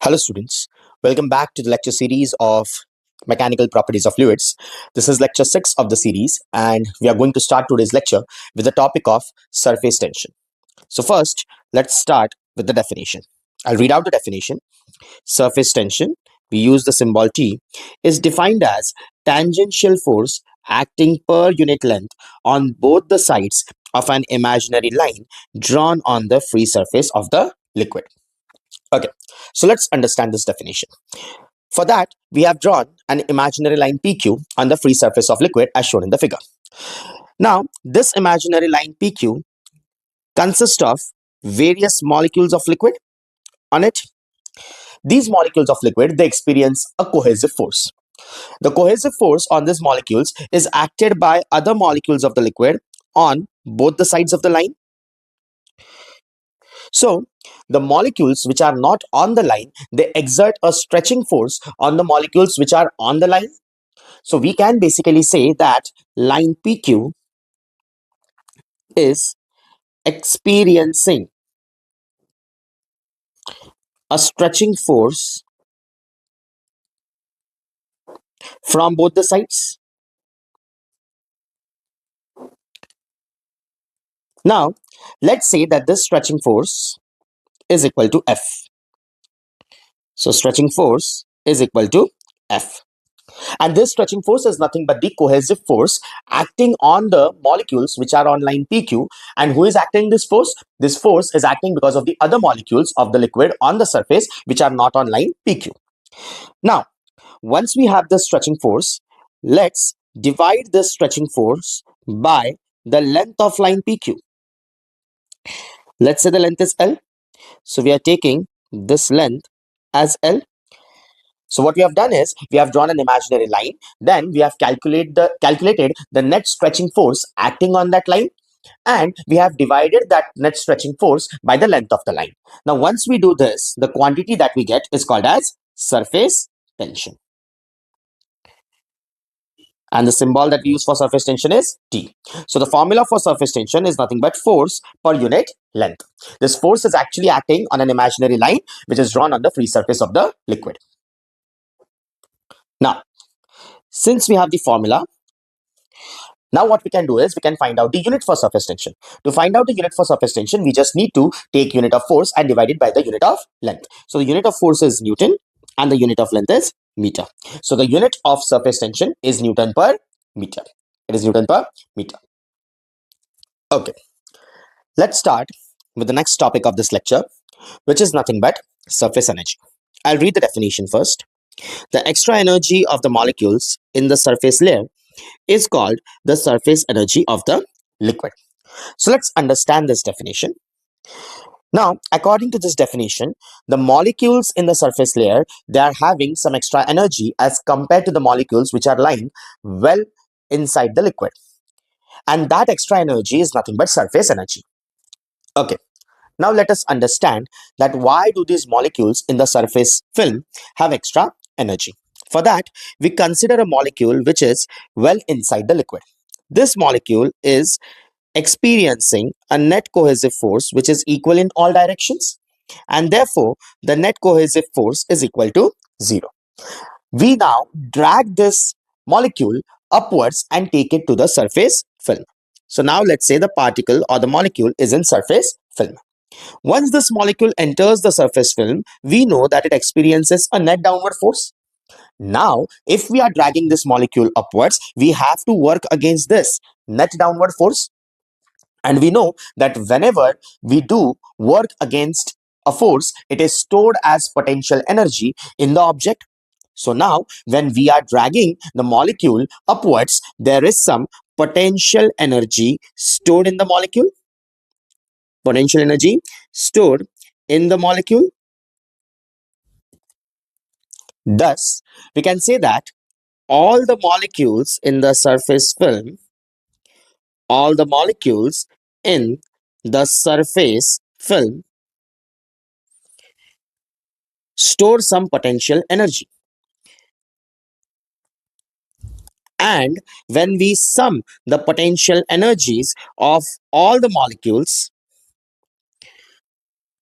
Hello students, welcome back to the lecture series of mechanical properties of fluids. This is lecture 6 of the series and we are going to start today's lecture with the topic of surface tension. So first, let's start with the definition. I'll read out the definition. Surface tension, we use the symbol T, is defined as tangential force acting per unit length on both the sides of an imaginary line drawn on the free surface of the liquid. Okay, so let's understand this definition. For that, we have drawn an imaginary line PQ on the free surface of liquid as shown in the figure. Now, this imaginary line PQ consists of various molecules of liquid on it. These molecules of liquid, they experience a cohesive force. The cohesive force on these molecules is acted by other molecules of the liquid on both the sides of the line. So, the molecules which are not on the line, they exert a stretching force on the molecules which are on the line. So, we can basically say that line PQ is experiencing a stretching force from both the sides. Now, let's say that this stretching force is equal to F. So, stretching force is equal to F. And this stretching force is nothing but the cohesive force acting on the molecules which are on line PQ. And who is acting this force? This force is acting because of the other molecules of the liquid on the surface which are not on line PQ. Now, once we have this stretching force, let's divide this stretching force by the length of line PQ. Let's say the length is L. So we are taking this length as L. So what we have done is we have drawn an imaginary line. Then we have calculated the net stretching force acting on that line. And we have divided that net stretching force by the length of the line. Now, once we do this, the quantity that we get is called as surface tension. And the symbol that we use for surface tension is T. So the formula for surface tension is nothing but force per unit length. This force is actually acting on an imaginary line which is drawn on the free surface of the liquid. Now, since we have the formula, now what we can do is we can find out the unit for surface tension. To find out the unit for surface tension, we just need to take unit of force and divide it by the unit of length. So the unit of force is Newton and the unit of length is meter. So the unit of surface tension is Newton per meter. It is Newton per meter. Okay, let's start with the next topic of this lecture, which is nothing but surface energy. I'll read the definition first. The extra energy of the molecules in the surface layer is called the surface energy of the liquid. So let's understand this definition. Now, according to this definition, the molecules in the surface layer, they are having some extra energy as compared to the molecules which are lying well inside the liquid. And that extra energy is nothing but surface energy. Okay. Now let us understand that why do these molecules in the surface film have extra energy. For that, we consider a molecule which is well inside the liquid. This molecule is experiencing a net cohesive force which is equal in all directions, and therefore the net cohesive force is equal to 0. We now drag this molecule upwards and take it to the surface film. So now let's say the particle or the molecule is in surface film. Once this molecule enters the surface film, we know that it experiences a net downward force. Now, if we are dragging this molecule upwards, we have to work against this net downward force. And we know that whenever we do work against a force, it is stored as potential energy in the object. So now, when we are dragging the molecule upwards, there is some potential energy stored in the molecule. Potential energy stored in the molecule. Thus, we can say that all the molecules in the surface film, all the molecules in the surface film store some potential energy. And when we sum the potential energies of all the molecules,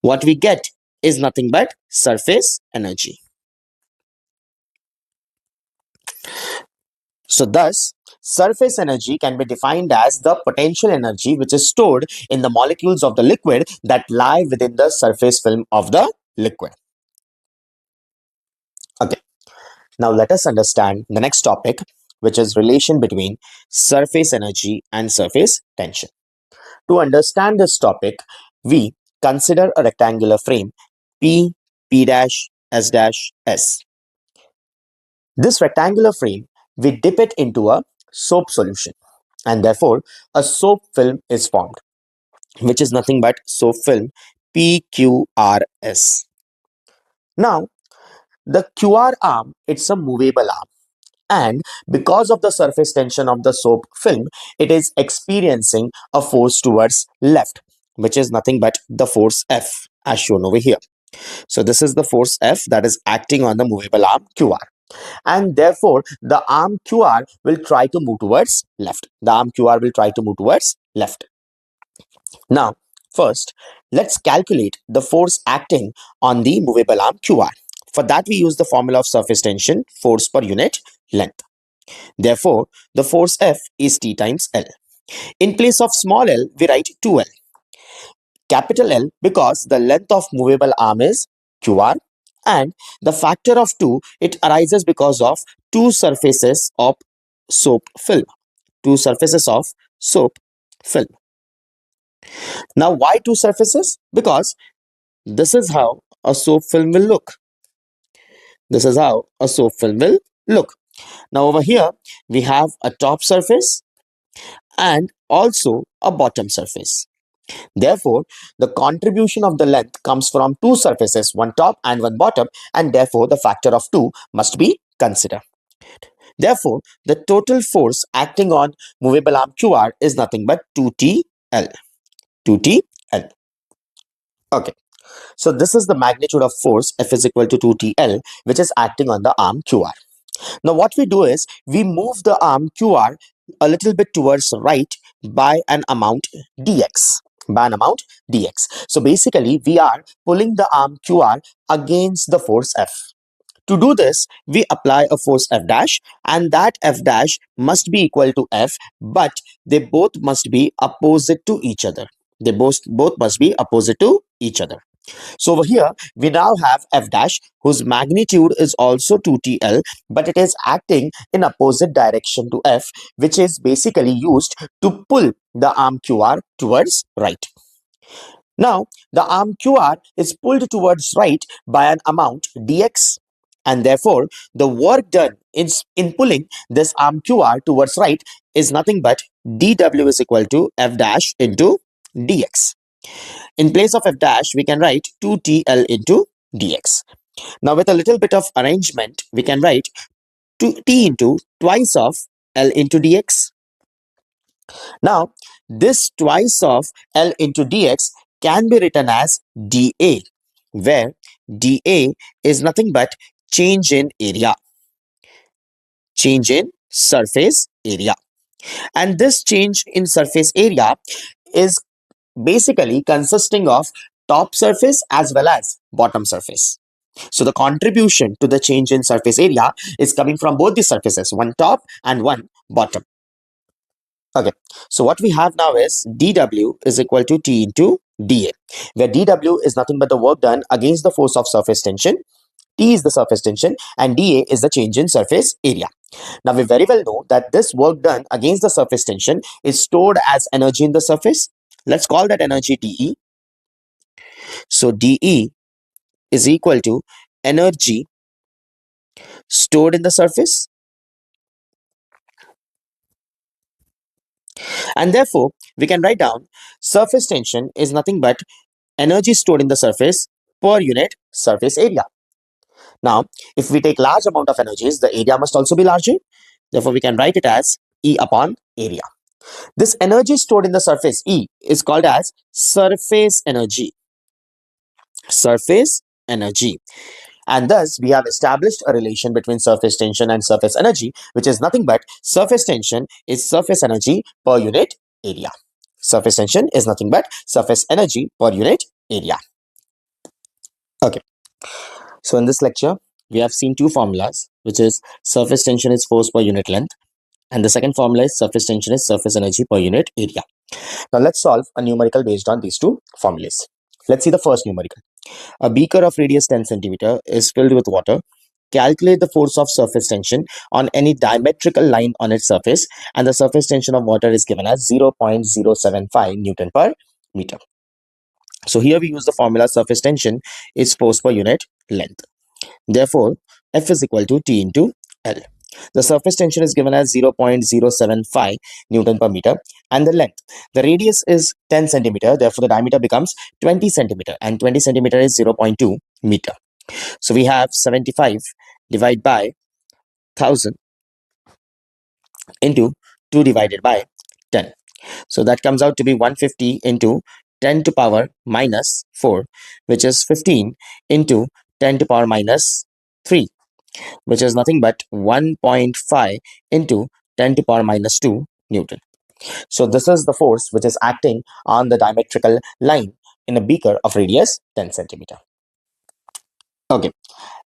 what we get is nothing but surface energy. So thus, surface energy can be defined as the potential energy which is stored in the molecules of the liquid that lie within the surface film of the liquid. Okay, now let us understand the next topic, which is relation between surface energy and surface tension. To understand this topic, we consider a rectangular frame P, P dash, S dash, S. This rectangular frame, we dip it into a soap solution, and therefore a soap film is formed, which is nothing but soap film PQRS. Now, the QR arm, it's a movable arm, and because of the surface tension of the soap film, it is experiencing a force towards left, which is nothing but the force F as shown over here. So this is the force F that is acting on the movable arm QR, and therefore the arm QR will try to move towards left. The arm QR will try to move towards left. Now, first, let's calculate the force acting on the movable arm QR. For that, we use the formula of surface tension, force per unit length. Therefore, the force F is T times L. In place of small l, we write 2L. Capital L because the length of movable arm is QR, and the factor of 2, it arises because of two surfaces of soap film. Two surfaces of soap film. Now, why two surfaces? Because this is how a soap film will look. This is how a soap film will look. Now, over here, we have a top surface and also a bottom surface. Therefore, the contribution of the length comes from two surfaces, one top and one bottom, and therefore the factor of 2 must be considered. Therefore, the total force acting on movable arm QR is nothing but 2TL. 2TL. Okay. So this is the magnitude of force F is equal to 2TL, which is acting on the arm QR. Now what we do is we move the arm QR a little bit towards right by an amount dx. So basically we are pulling the arm QR against the force F. To do this, we apply a force F dash, and that F dash must be equal to F, but they both must be opposite to each other. They both must be opposite to each other. So over here, we now have F dash, whose magnitude is also 2TL, but it is acting in opposite direction to F, which is basically used to pull the arm QR towards right. Now, the arm QR is pulled towards right by an amount dx, and therefore the work done in pulling this arm QR towards right is nothing but dw is equal to F dash into dx. In place of F dash, we can write 2TL into dx. Now, with a little bit of arrangement, we can write T into twice of L into dx. Now, this twice of L into dx can be written as dA, where dA is nothing but change in area, change in surface area. And this change in surface area is basically consisting of top surface as well as bottom surface. So the contribution to the change in surface area is coming from both the surfaces, one top and one bottom. Okay, so what we have now is dW is equal to T into dA, where dW is nothing but the work done against the force of surface tension, T is the surface tension, and dA is the change in surface area. Now, we very well know that this work done against the surface tension is stored as energy in the surface. Let's call that energy dE. So dE is equal to energy stored in the surface, and therefore we can write down surface tension is nothing but energy stored in the surface per unit surface area. Now, if we take large amount of energies, the area must also be larger. Therefore, we can write it as E upon area. This energy stored in the surface E is called as surface energy. Surface energy. And thus, we have established a relation between surface tension and surface energy, which is nothing but surface tension is surface energy per unit area. Surface tension is nothing but surface energy per unit area. Okay, so in this lecture, we have seen two formulas, which is surface tension is force per unit length, and the second formula is surface tension is surface energy per unit area. Now let's solve a numerical based on these two formulas. Let's see the first numerical. A beaker of radius 10 centimeter is filled with water. Calculate the force of surface tension on any diametrical line on its surface, and the surface tension of water is given as 0.075 Newton per meter. So here we use the formula surface tension is force per unit length. Therefore, F is equal to T into L. The surface tension is given as 0.075 Newton per meter, and the length, the radius is 10 centimeter. Therefore, the diameter becomes 20 centimeter, and 20 centimeter is 0.2 meter. So we have 75 divided by 1000 into 2 divided by 10. So that comes out to be 150 into 10 to power minus 4, which is 15 into 10 to power minus 3, which is nothing but 1.5 into 10 to power minus 2 Newton. So this is the force which is acting on the diametrical line in a beaker of radius 10 centimeter. Okay,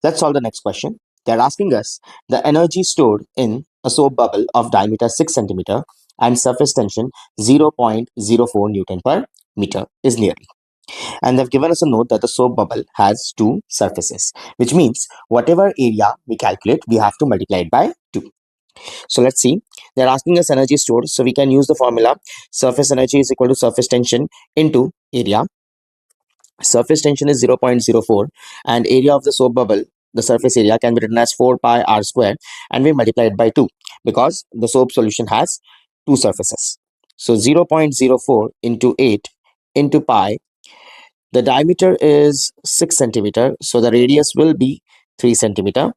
let's solve the next question. They're asking us the energy stored in a soap bubble of diameter 6 centimeter and surface tension 0.04 Newton per meter is nearly. And they've given us a note that the soap bubble has two surfaces, which means whatever area we calculate, we have to multiply it by 2. So let's see. They're asking us energy stored. So we can use the formula surface energy is equal to surface tension into area. Surface tension is 0.04 and area of the soap bubble, the surface area, can be written as 4 pi r square, and we multiply it by 2 because the soap solution has two surfaces. So 0.04 into 8 into pi. The diameter is 6 centimeter, so the radius will be 3 centimeter,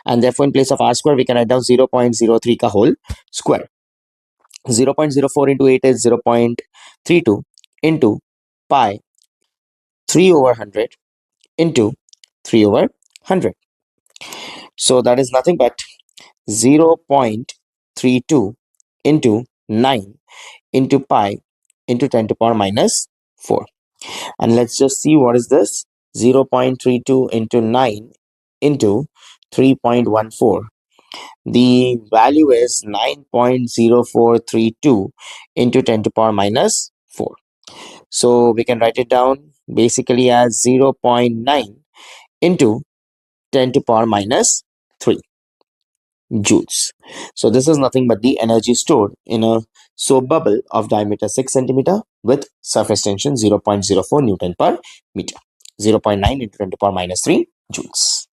and therefore in place of r square we can write down 0.03 ka whole square. 0.04 into 8 is 0.32 into pi 3 over 100 into 3 over 100. So that is nothing but 0.32 into 9 into pi into 10 to power minus 4. And let's just see what is this. 0.32 into 9 into 3.14. The value is 9.0432 into 10 to power minus 4. So we can write it down basically as 0.9 into 10 to power minus 3 joules. So this is nothing but the energy stored in a soap bubble of diameter 6 centimeter with surface tension 0.04 Newton per meter. 0.9 into 10 to power minus 3 joules.